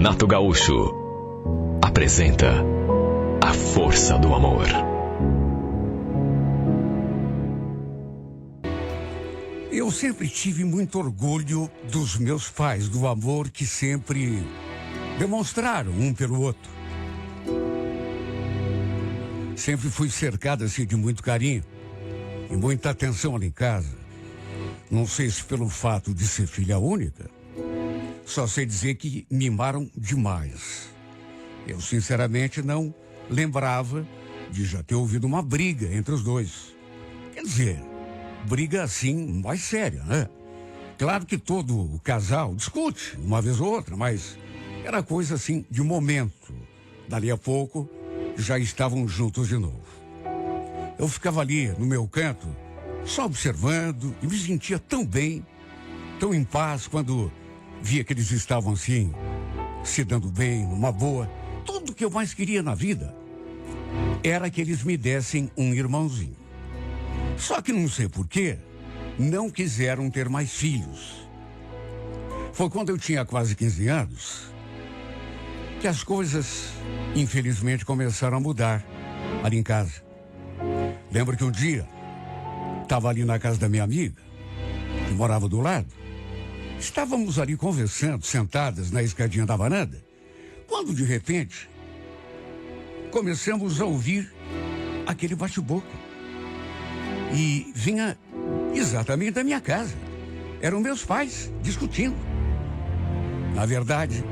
Renato Gaúcho apresenta A Força do Amor. Eu sempre tive muito orgulho dos meus pais, do amor que sempre demonstraram um pelo outro. Sempre fui cercado assim de muito carinho e muita atenção ali em casa. Não sei se pelo fato de ser filha única, só sei dizer que mimaram demais. Eu sinceramente não lembrava de já ter ouvido uma briga entre os dois. Quer dizer, briga assim, mais séria, né? Claro que todo casal discute uma vez ou outra, mas era coisa assim de momento. Dali a pouco, já estavam juntos de novo. Eu ficava ali no meu canto, só observando, e me sentia tão bem, tão em paz, quando via que eles estavam assim, se dando bem, numa boa. Tudo que eu mais queria na vida era que eles me dessem um irmãozinho. Só que não sei porquê, não quiseram ter mais filhos. Foi quando eu tinha quase 15 anos que as coisas, infelizmente, começaram a mudar ali em casa. Lembro que um dia estava ali na casa da minha amiga, que morava do lado. Estávamos ali conversando, sentadas na escadinha da varanda, quando de repente começamos a ouvir aquele bate-boca. E vinha exatamente da minha casa. Eram meus pais discutindo. Na verdade,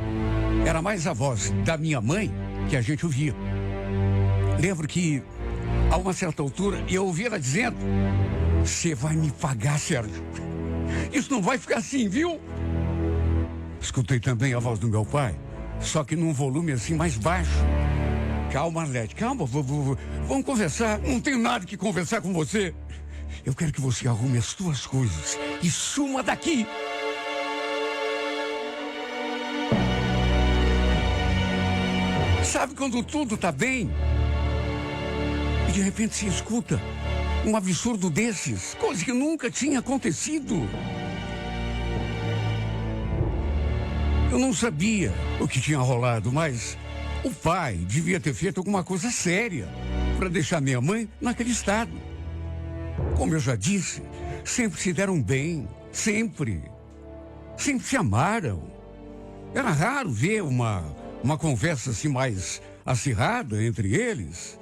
era mais a voz da minha mãe que a gente ouvia. Lembro que, a uma certa altura, eu ouvi ela dizendo: "Você vai me pagar, Sérgio. Isso não vai ficar assim, viu?" Escutei também a voz do meu pai, só que num volume assim mais baixo. "Calma, Arlete, calma, vamos conversar. Não tenho nada que conversar com você. Eu quero que você arrume as suas coisas e suma daqui." Sabe quando tudo tá bem e de repente se escuta um absurdo desses, coisa que nunca tinha acontecido. Eu não sabia o que tinha rolado, mas o pai devia ter feito alguma coisa séria para deixar minha mãe naquele estado. Como eu já disse, sempre se deram bem, sempre se amaram. Era raro ver uma conversa assim mais acirrada entre eles.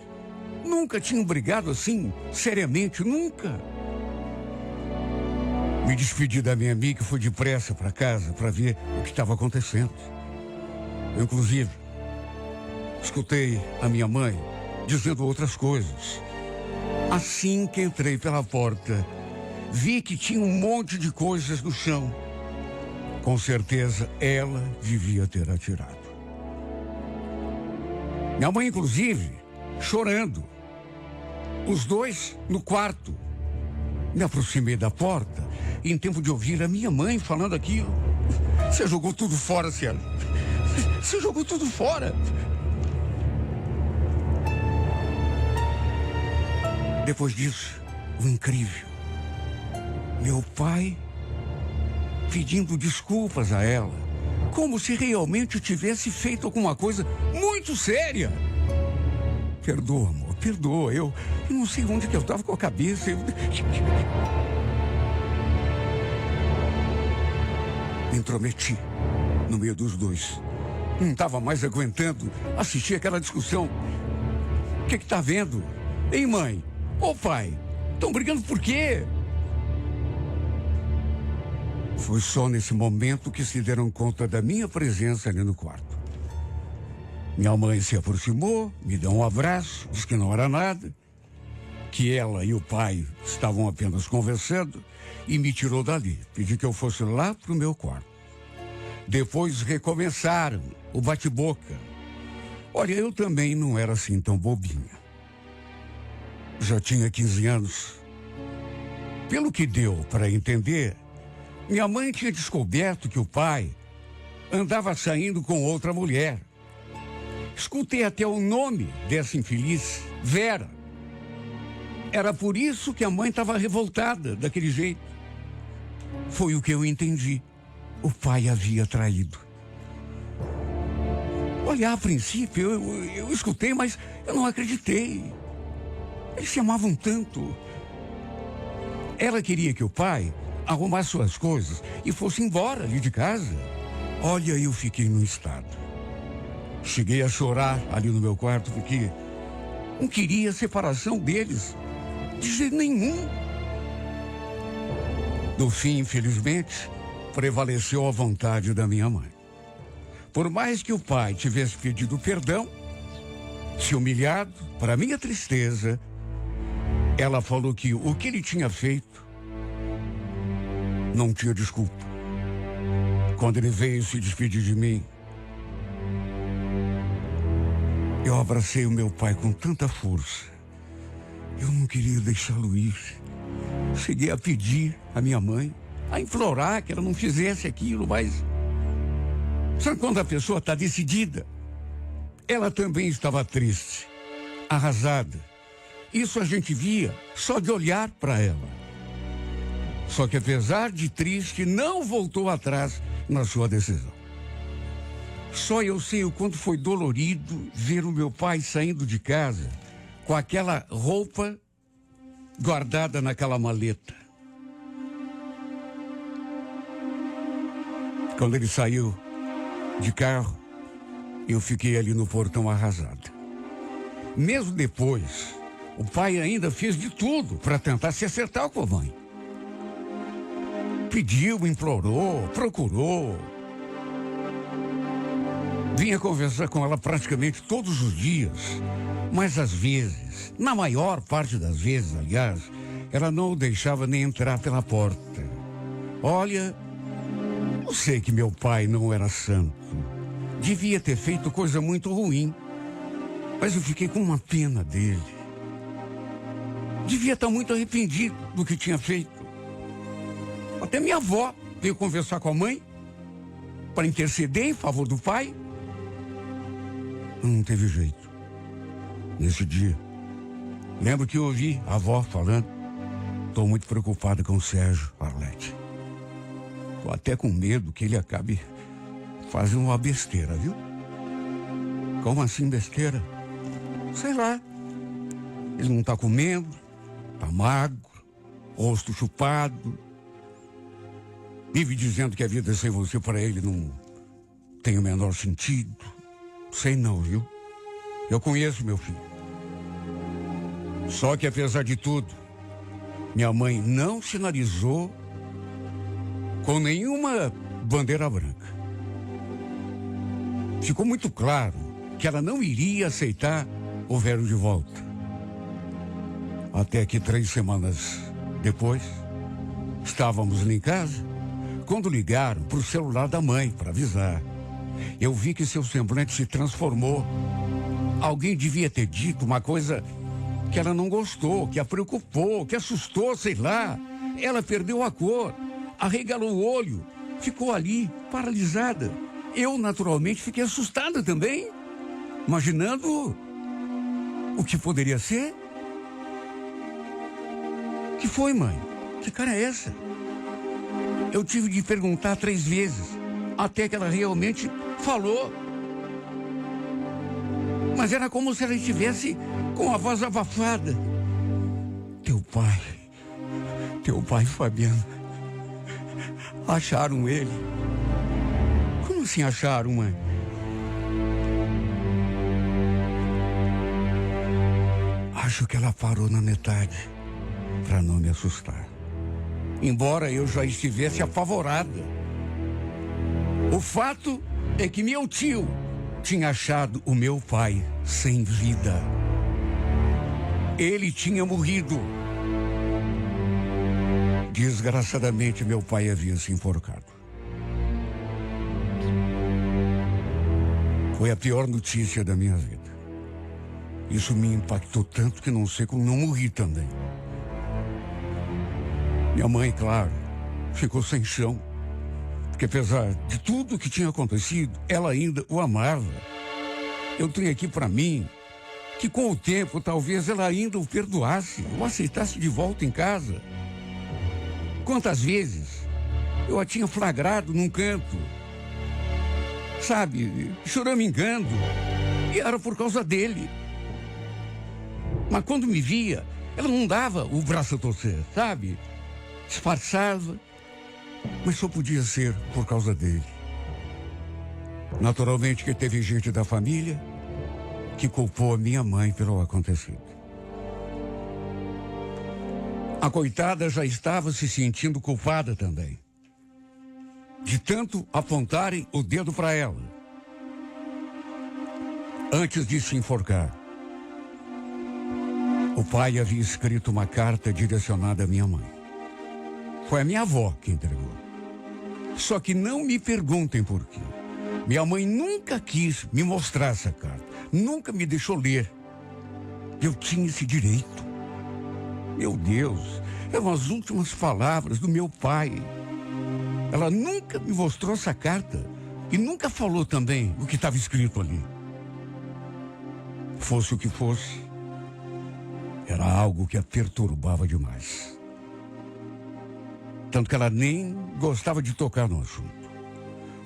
Nunca tinham brigado assim, seriamente, nunca. Me despedi da minha amiga e fui depressa para casa para ver o que estava acontecendo. Eu, inclusive, escutei a minha mãe dizendo outras coisas. Assim que entrei pela porta, vi que tinha um monte de coisas no chão. Com certeza, ela devia ter atirado. Minha mãe, inclusive, chorando. Os dois no quarto. Me aproximei da porta, em tempo de ouvir a minha mãe falando aquilo. "Você jogou tudo fora, Sérgio. Você jogou tudo fora." Depois disso, o incrível. Meu pai pedindo desculpas a ela, como se realmente tivesse feito alguma coisa muito séria. "Perdoa, amor, perdoa. Eu não sei onde que eu estava com a cabeça. Me intrometi no meio dos dois. Não estava mais aguentando assistir aquela discussão. O que tá vendo? Ei, mãe? Ô, pai? Estão brigando por quê?" Foi só nesse momento que se deram conta da minha presença ali no quarto. Minha mãe se aproximou, me deu um abraço, disse que não era nada, que ela e o pai estavam apenas conversando, e me tirou dali. Pediu que eu fosse lá pro meu quarto. Depois recomeçaram o bate-boca. Olha, eu também não era assim tão bobinha. Já tinha 15 anos. Pelo que deu para entender, minha mãe tinha descoberto que o pai andava saindo com outra mulher. Escutei até o nome dessa infeliz, Vera. Era por isso que a mãe estava revoltada daquele jeito. Foi o que eu entendi. O pai havia traído. Olha, a princípio eu escutei, mas eu não acreditei. Eles se amavam tanto. Ela queria que o pai arrumasse suas coisas e fosse embora ali de casa. Olha, eu fiquei num estado. Cheguei a chorar ali no meu quarto porque não queria a separação deles de jeito nenhum. No fim, infelizmente, prevaleceu a vontade da minha mãe. Por mais que o pai tivesse pedido perdão, se humilhado, para minha tristeza, ela falou que o que ele tinha feito não tinha desculpa. Quando ele veio se despedir de mim, eu abracei o meu pai com tanta força. Eu não queria deixá-lo ir. Cheguei a pedir à minha mãe, a implorar que ela não fizesse aquilo, mas... Sabe quando a pessoa está decidida? Ela também estava triste, arrasada. Isso a gente via só de olhar para ela. Só que apesar de triste, não voltou atrás na sua decisão. Só eu sei o quanto foi dolorido ver o meu pai saindo de casa com aquela roupa guardada naquela maleta. Quando ele saiu de carro, eu fiquei ali no portão arrasado. Mesmo depois, o pai ainda fez de tudo para tentar se acertar com a mãe. Pediu, implorou, procurou. Vinha conversar com ela praticamente todos os dias. Mas às vezes, na maior parte das vezes, aliás, ela não o deixava nem entrar pela porta. Olha, eu sei que meu pai não era santo. Devia ter feito coisa muito ruim. Mas eu fiquei com uma pena dele. Devia estar muito arrependido do que tinha feito. Até minha avó veio conversar com a mãe para interceder em favor do pai. Não teve jeito. Nesse dia, lembro que eu ouvi a avó falando: estou muito preocupada com o Sérgio, Arlete. Estou até com medo que ele acabe fazendo uma besteira, viu? Como assim besteira? Sei lá. Ele não está comendo, está magro, rosto chupado. Vive dizendo que a vida sem você para ele não tem o menor sentido. Sei não, viu? Eu conheço meu filho. Só que apesar de tudo, minha mãe não sinalizou com nenhuma bandeira branca. Ficou muito claro que ela não iria aceitar o velho de volta. Até que 3 semanas depois, estávamos lá em casa, quando ligaram para o celular da mãe para avisar. Eu vi que seu semblante se transformou. Alguém devia ter dito uma coisa que ela não gostou, que a preocupou, que assustou, sei lá. Ela perdeu a cor, arregalou o olho, ficou ali, paralisada. Eu, naturalmente, fiquei assustada também, imaginando o que poderia ser. Que foi, mãe? Que cara é essa? Eu tive de perguntar 3 vezes, até que ela realmente falou. Mas era como se ela estivesse com a voz abafada. Teu pai, Fabiana, acharam ele. Como assim acharam, mãe? Acho que ela parou na metade, para não me assustar. Embora eu já estivesse apavorada. O fato é que meu tio tinha achado o meu pai sem vida. Ele tinha morrido. Desgraçadamente, meu pai havia se enforcado. Foi a pior notícia da minha vida. Isso me impactou tanto que não sei como não morri também. Minha mãe, claro, ficou sem chão. Porque apesar de tudo que tinha acontecido, ela ainda o amava. Eu tenho aqui para mim que com o tempo talvez ela ainda o perdoasse, o aceitasse de volta em casa. Quantas vezes eu a tinha flagrado num canto, sabe, choramingando. E era por causa dele. Mas quando me via, ela não dava o braço a torcer, sabe? Disfarçava, mas só podia ser por causa dele. Naturalmente que teve gente da família que culpou a minha mãe pelo acontecido. A coitada já estava se sentindo culpada também, de tanto apontarem o dedo para ela. Antes de se enforcar, o pai havia escrito uma carta direcionada à minha mãe. Foi a minha avó que entregou. Só que não me perguntem por quê. Minha mãe nunca quis me mostrar essa carta. Nunca me deixou ler. Eu tinha esse direito. Meu Deus, eram as últimas palavras do meu pai. Ela nunca me mostrou essa carta. E nunca falou também o que estava escrito ali. Fosse o que fosse, era algo que a perturbava demais. Tanto que ela nem gostava de tocar no assunto.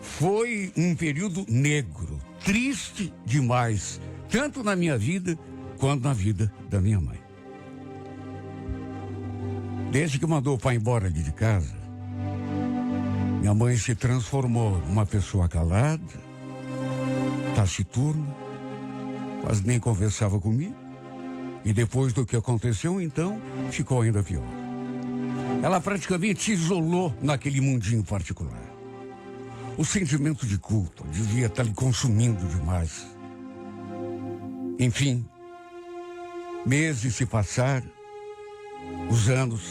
Foi um período negro, triste demais, tanto na minha vida quanto na vida da minha mãe. Desde que mandou o pai embora de casa, minha mãe se transformou numa pessoa calada, taciturna, quase nem conversava comigo. E depois do que aconteceu, então, ficou ainda pior. Ela praticamente se isolou naquele mundinho particular. O sentimento de culpa devia estar lhe consumindo demais. Enfim, meses se passaram, os anos,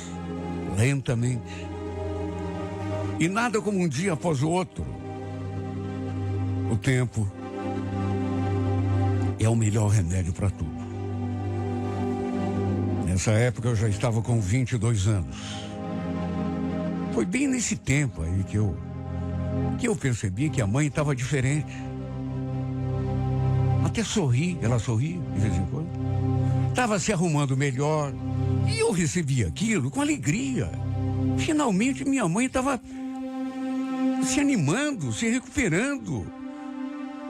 lentamente. E nada como um dia após o outro. O tempo é o melhor remédio para tudo. Nessa época eu já estava com 22 anos. Foi bem nesse tempo aí que eu percebi que a mãe estava diferente. Até sorri, ela sorria de vez em quando. Estava se arrumando melhor. E eu recebia aquilo com alegria. Finalmente minha mãe estava se animando, se recuperando.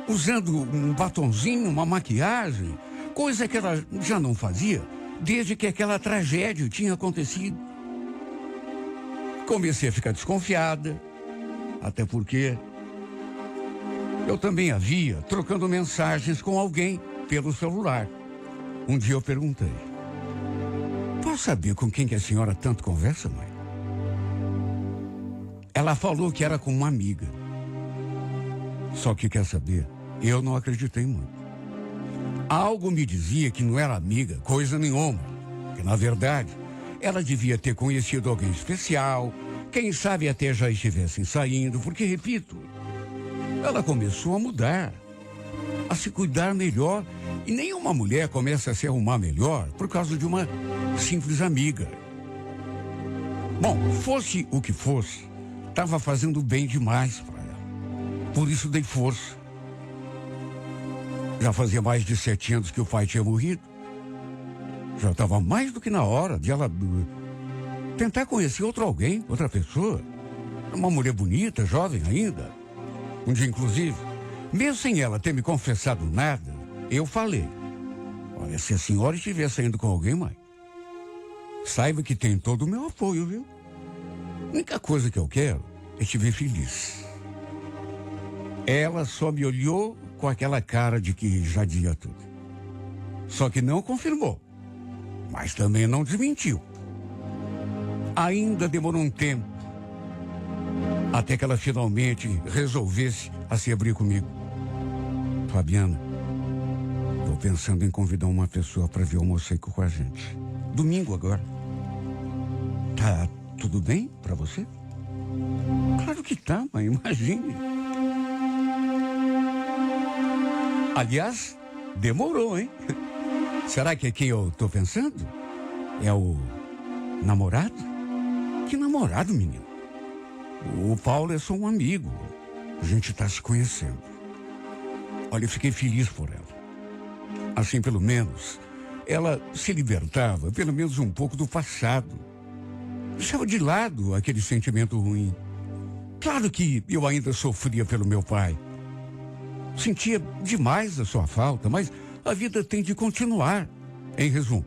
Usando um batonzinho, uma maquiagem. Coisa que ela já não fazia desde que aquela tragédia tinha acontecido. Comecei a ficar desconfiada, até porque eu também havia trocando mensagens com alguém pelo celular. Um dia eu perguntei: posso saber com quem que a senhora tanto conversa, mãe? Ela falou que era com uma amiga. Só que quer saber, eu não acreditei muito. Algo me dizia que não era amiga, coisa nenhuma. Que, na verdade, ela devia ter conhecido alguém especial. Quem sabe até já estivessem saindo, porque, repito, ela começou a mudar, a se cuidar melhor. E nenhuma mulher começa a se arrumar melhor por causa de uma simples amiga. Bom, fosse o que fosse, estava fazendo bem demais para ela. Por isso dei força. Já fazia mais de 7 anos que o pai tinha morrido. Já estava mais do que na hora de ela tentar conhecer alguém, outra pessoa. Uma mulher bonita, jovem ainda. Um dia, inclusive, mesmo sem ela ter me confessado nada, eu falei: olha, se a senhora estiver saindo com alguém, mãe, saiba que tem todo o meu apoio, viu? A única coisa que eu quero é te ver feliz. Ela só me olhou com aquela cara de que já dizia tudo. Só que não confirmou, mas também não desmentiu. Ainda demorou um tempo até que ela finalmente resolvesse a se abrir comigo. Fabiana, estou pensando em convidar uma pessoa para ver o almoço com a gente. Domingo agora. Tá tudo bem para você? Claro que tá, mãe, imagine. Aliás, demorou, hein? Será que é quem eu tô pensando? É o namorado? Que namorado, menino? O Paulo é só um amigo. A gente tá se conhecendo. Olha, eu fiquei feliz por ela. Assim, pelo menos, ela se libertava, pelo menos um pouco do passado. Deixava de lado aquele sentimento ruim. Claro que eu ainda sofria pelo meu pai. Sentia demais a sua falta, mas a vida tem de continuar. Em resumo,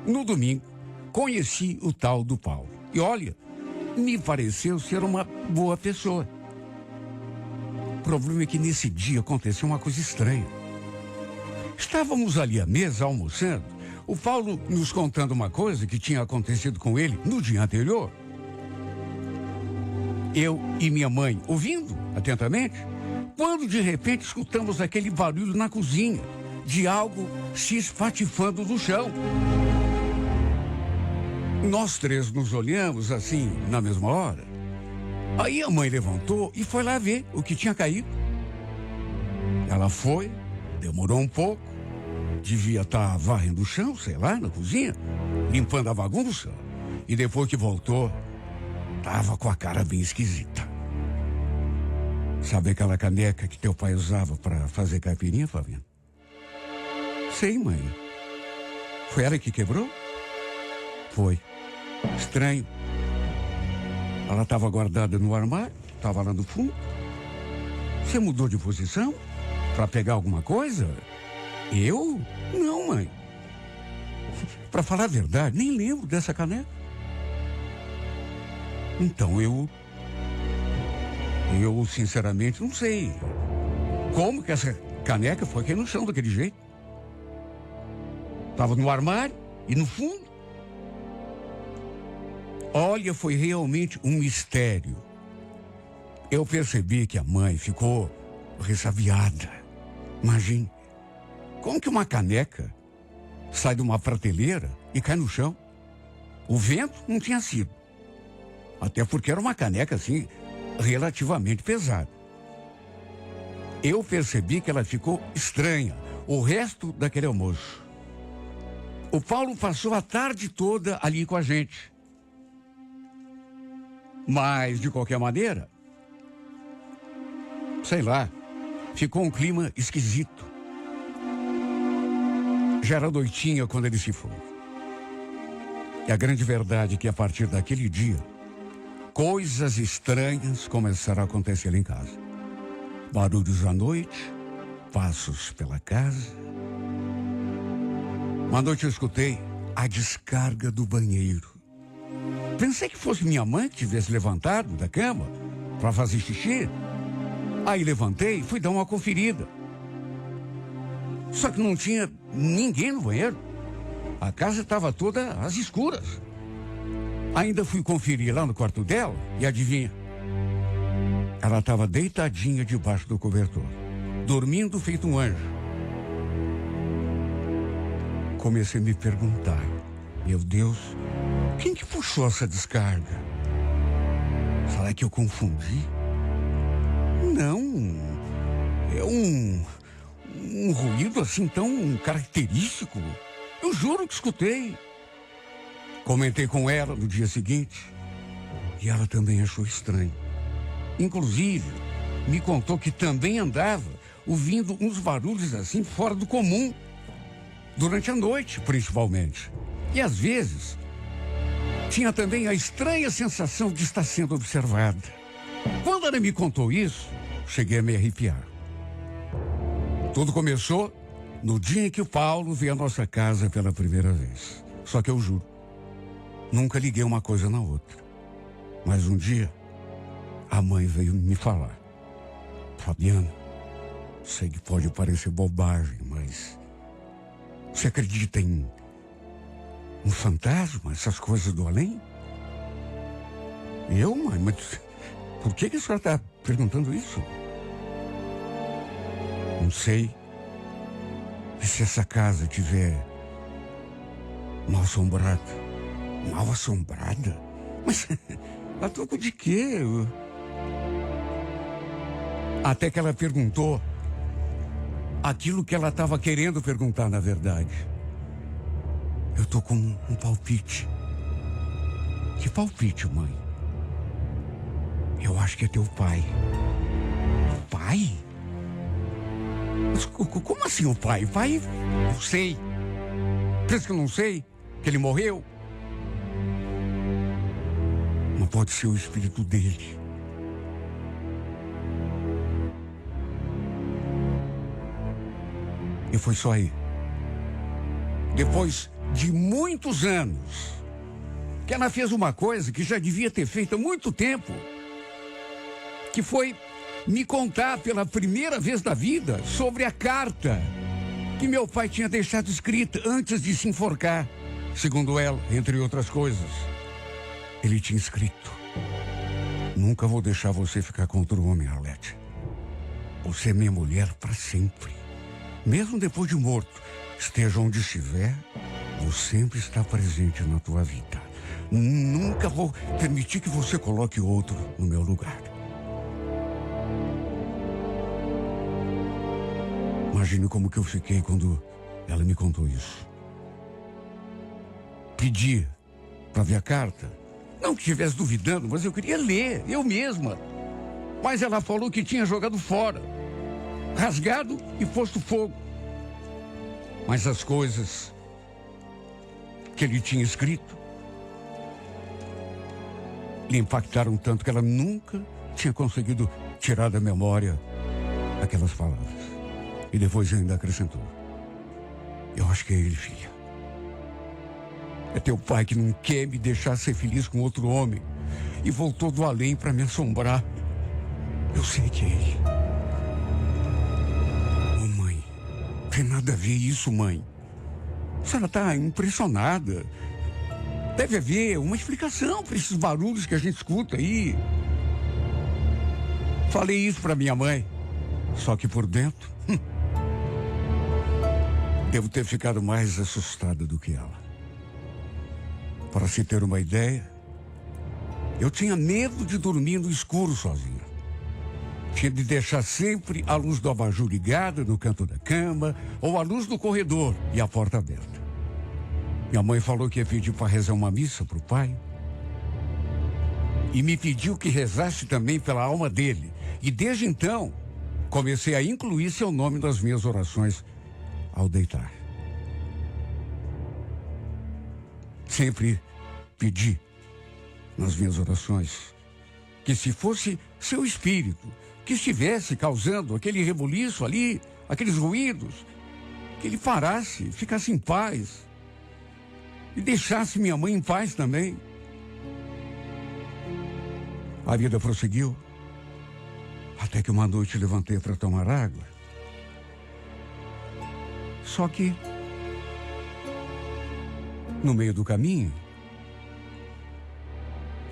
no domingo, conheci o tal do Paulo. E olha, me pareceu ser uma boa pessoa. O problema é que nesse dia aconteceu uma coisa estranha. Estávamos ali à mesa almoçando, o Paulo nos contando uma coisa que tinha acontecido com ele no dia anterior. Eu e minha mãe ouvindo atentamente, quando de repente escutamos aquele barulho na cozinha, de algo se espatifando no chão. Nós três nos olhamos assim, na mesma hora. Aí a mãe levantou e foi lá ver o que tinha caído. Ela foi, demorou um pouco, devia estar varrendo o chão, sei lá, na cozinha, limpando a bagunça. E depois que voltou, estava com a cara bem esquisita. Sabe aquela caneca que teu pai usava para fazer caipirinha, Flaviano? Sei, mãe. Foi ela que quebrou? Foi. Estranho. Ela estava guardada no armário, estava lá no fundo. Você mudou de posição para pegar alguma coisa? Eu? Não, mãe. Para falar a verdade, nem lembro dessa caneca. Então eu sinceramente não sei como que essa caneca foi aqui no chão daquele jeito. Estava no armário e no fundo. Olha, foi realmente um mistério. Eu percebi que a mãe ficou ressabiada. Imagine, como que uma caneca sai de uma prateleira e cai no chão? O vento não tinha sido. Até porque era uma caneca assim, relativamente pesada. Eu percebi que ela ficou estranha o resto daquele almoço. O Paulo passou a tarde toda ali com a gente. Mas, de qualquer maneira, sei lá, ficou um clima esquisito. Já era noitinha quando ele se foi. E a grande verdade é que a partir daquele dia, coisas estranhas começaram a acontecer lá em casa. Barulhos à noite, passos pela casa. Uma noite eu escutei a descarga do banheiro. Pensei que fosse minha mãe que tivesse levantado da cama para fazer xixi. Aí levantei e fui dar uma conferida. Só que não tinha ninguém no banheiro. A casa estava toda às escuras. Ainda fui conferir lá no quarto dela e adivinha? Ela estava deitadinha debaixo do cobertor, dormindo feito um anjo. Comecei a me perguntar, meu Deus, quem que puxou essa descarga? Será que eu confundi? Não, é um ruído assim tão característico. Eu juro que escutei. Comentei com ela no dia seguinte e ela também achou estranho. Inclusive, me contou que também andava ouvindo uns barulhos assim fora do comum, durante a noite principalmente. E às vezes, tinha também a estranha sensação de estar sendo observada. Quando ela me contou isso, cheguei a me arrepiar. Tudo começou no dia em que o Paulo veio à nossa casa pela primeira vez. Só que eu juro, nunca liguei uma coisa na outra. Mas um dia, a mãe veio me falar. Fabiana, sei que pode parecer bobagem, mas você acredita em um fantasma, essas coisas do além? Eu, mãe, mas por que a senhora está perguntando isso? Não sei. E se essa casa tiver mal assombrada? Mal assombrada? Mas a troco de quê? Até que ela perguntou aquilo que ela estava querendo perguntar, na verdade. Eu tô com um palpite. Que palpite, mãe? Eu acho que é teu pai. Pai? Mas como assim o pai? O pai, eu sei. Pensa que eu não sei? Que ele morreu? Não pode ser o espírito dele. E foi só aí, depois de muitos anos, que ela fez uma coisa que já devia ter feito há muito tempo, que foi me contar pela primeira vez da vida sobre a carta que meu pai tinha deixado escrita antes de se enforcar. Segundo ela, entre outras coisas, ele tinha escrito: nunca vou deixar você ficar com outro homem, Arlete. Você é minha mulher para sempre. Mesmo depois de morto, esteja onde estiver, vou sempre estar presente na tua vida. Nunca vou permitir que você coloque outro no meu lugar. Imagine como que eu fiquei quando ela me contou isso. Pedi para ver a carta. Não que estivesse duvidando, mas eu queria ler, eu mesma. Mas ela falou que tinha jogado fora, rasgado e posto fogo. Mas as coisas que ele tinha escrito lhe impactaram tanto que ela nunca tinha conseguido tirar da memória aquelas palavras. E depois ainda acrescentou: eu acho que é ele, filha. É teu pai que não quer me deixar ser feliz com outro homem e voltou do além para me assombrar. Eu sei que é ele. Oh, mãe, tem nada a ver isso, mãe. A senhora está impressionada. Deve haver uma explicação para esses barulhos que a gente escuta aí. Falei isso para minha mãe, só que por dentro, devo ter ficado mais assustada do que ela. Para se ter uma ideia, eu tinha medo de dormir no escuro sozinha. Tinha de deixar sempre a luz do abajur ligada no canto da cama ou a luz do corredor e a porta aberta. Minha mãe falou que ia pedir para rezar uma missa para o pai e me pediu que rezasse também pela alma dele. E desde então, comecei a incluir seu nome nas minhas orações ao deitar. Sempre pedi nas minhas orações que, se fosse seu espírito que estivesse causando aquele rebuliço ali, aqueles ruídos, que ele parasse, ficasse em paz e deixasse minha mãe em paz também. A vida prosseguiu até que uma noite levantei para tomar água. Só que no meio do caminho,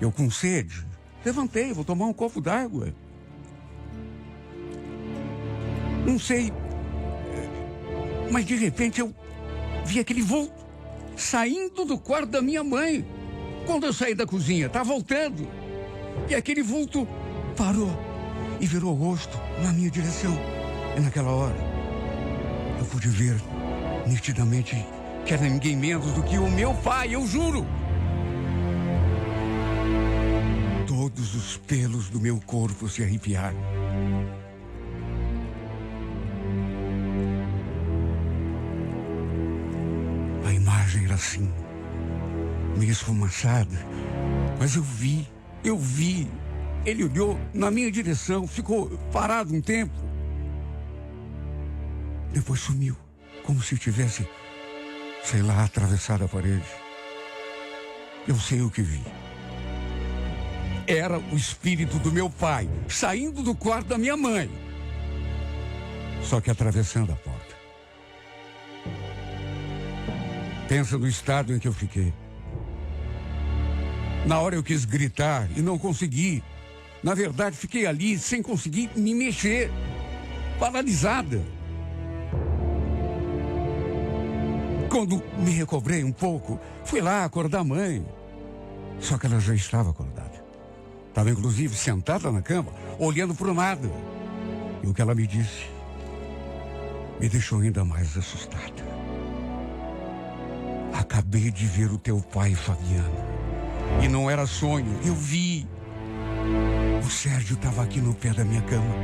eu com sede, levantei, vou tomar um copo d'água. Não sei, mas de repente eu vi aquele vulto saindo do quarto da minha mãe. Quando eu saí da cozinha, tá voltando. E aquele vulto parou e virou o rosto na minha direção. E naquela hora, eu pude ver nitidamente que era ninguém menos do que o meu pai, eu juro. Todos os pelos do meu corpo se arrepiaram. A imagem era assim, meio esfumaçada, mas eu vi. Ele olhou na minha direção, ficou parado um tempo. Depois sumiu, como se tivesse, sei lá, atravessado a parede. Eu sei o que vi. Era o espírito do meu pai, saindo do quarto da minha mãe. Só que atravessando a porta. Pensa no estado em que eu fiquei. Na hora eu quis gritar e não consegui. Na verdade, fiquei ali sem conseguir me mexer, paralisada. Quando me recobrei um pouco, fui lá acordar a mãe. Só que ela já estava acordada. Estava inclusive sentada na cama, olhando para o nada. E o que ela me disse me deixou ainda mais assustada. Acabei de ver o teu pai, Fabiana. E não era sonho, eu vi. O Sérgio estava aqui no pé da minha cama.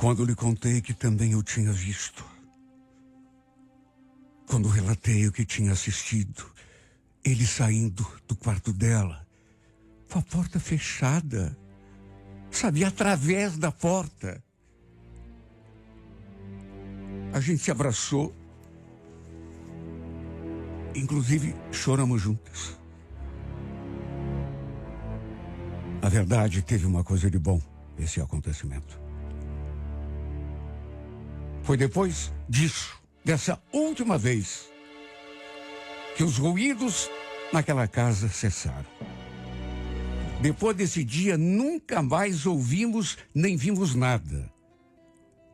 Quando lhe contei que também eu tinha visto. Quando relatei o que tinha assistido, ele saindo do quarto dela, com a porta fechada, sabe, através da porta. A gente se abraçou, inclusive choramos juntas. Na verdade, teve uma coisa de bom esse acontecimento. Foi depois disso, dessa última vez, que os ruídos naquela casa cessaram. Depois desse dia, nunca mais ouvimos nem vimos nada.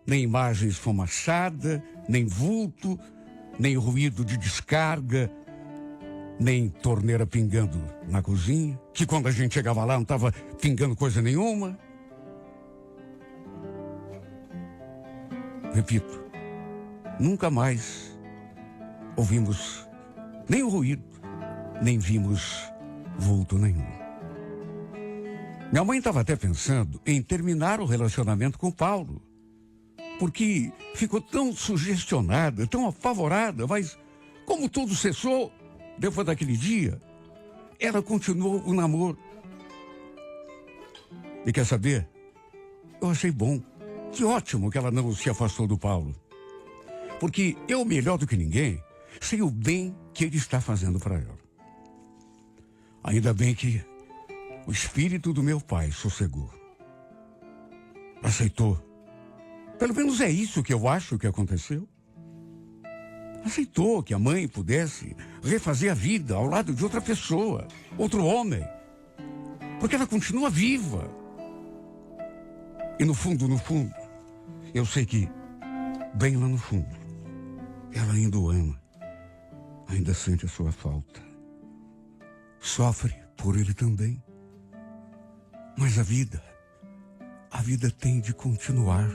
Nem imagem esfumaçada, nem vulto, nem ruído de descarga, nem torneira pingando na cozinha, que quando a gente chegava lá não estava pingando coisa nenhuma. Repito, nunca mais ouvimos nem o ruído, nem vimos vulto nenhum. Minha mãe estava até pensando em terminar o relacionamento com o Paulo, porque ficou tão sugestionada, tão apavorada, mas como tudo cessou depois daquele dia, ela continuou o namoro. E quer saber? Eu achei bom. Que ótimo que ela não se afastou do Paulo. Porque eu, melhor do que ninguém, sei o bem que ele está fazendo para ela. Ainda bem que o espírito do meu pai sossegou. Aceitou. Pelo menos é isso que eu acho que aconteceu. Aceitou que a mãe pudesse refazer a vida ao lado de outra pessoa, outro homem. Porque ela continua viva. E no fundo, eu sei que, bem lá no fundo, ela ainda o ama, ainda sente a sua falta. Sofre por ele também. Mas a vida tem de continuar.